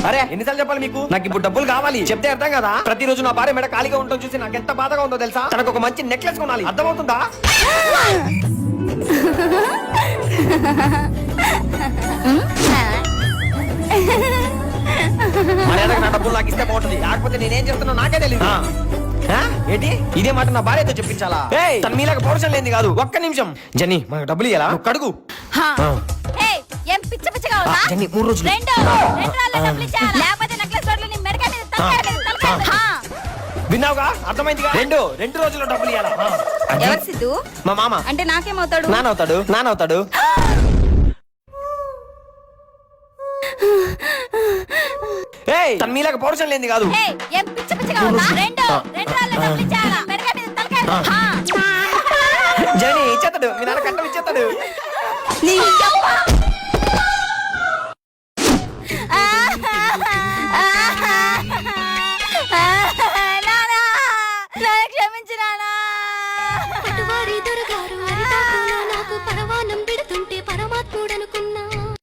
అరే ఎన్నిసార్లు చెప్పాలి మీకు? నాకు ఇప్పుడు డబ్బులు కావాలి, చెప్తే అర్థం కదా. ప్రతిరోజు నా భార్య మెడ ఖాళీగా ఉండటం చూసి నాకు ఎంత బాధగా ఉందో తెలుసా. తనకు ఒక మంచి నెక్లెస్ కొనాలి, అర్థమవుతుందా? మర్యాదగా నా డబ్బులు నాకు ఇస్తే బాగుంటుంది, లేకపోతే నేనేం చేస్తున్నా నాకే తెలియదు. ఏంటి ఇదే మాట నా భార్యతో చెప్పించాలా? తన మీలాగా పౌరుషం లేని కాదు. ఒక్క నిమిషం జని, మనకు డబ్బులు ఇయ్యాలా? కడుగు. ఏం పిచ్చ పిచ్చగా ఉందా? జని 3 రోజులు విన్నావుగా, అర్థమైందిగా. 2 రోజుల్లో డబ్బులు ఇయ్యాలా? ఎవరు సిద్ధు? మా మామ. అంటే నాకేమవుతాడు? నానవుతాడు. తన మీలాగా పౌరుషం లేని కాదు. ఏం పిచ్చ పిచ్చగా ఉందా? జని ఇచ్చేస్తాడు, మీ నాన్న కట్టం ఇచ్చేస్తాడు. క్షమించు నాన్న.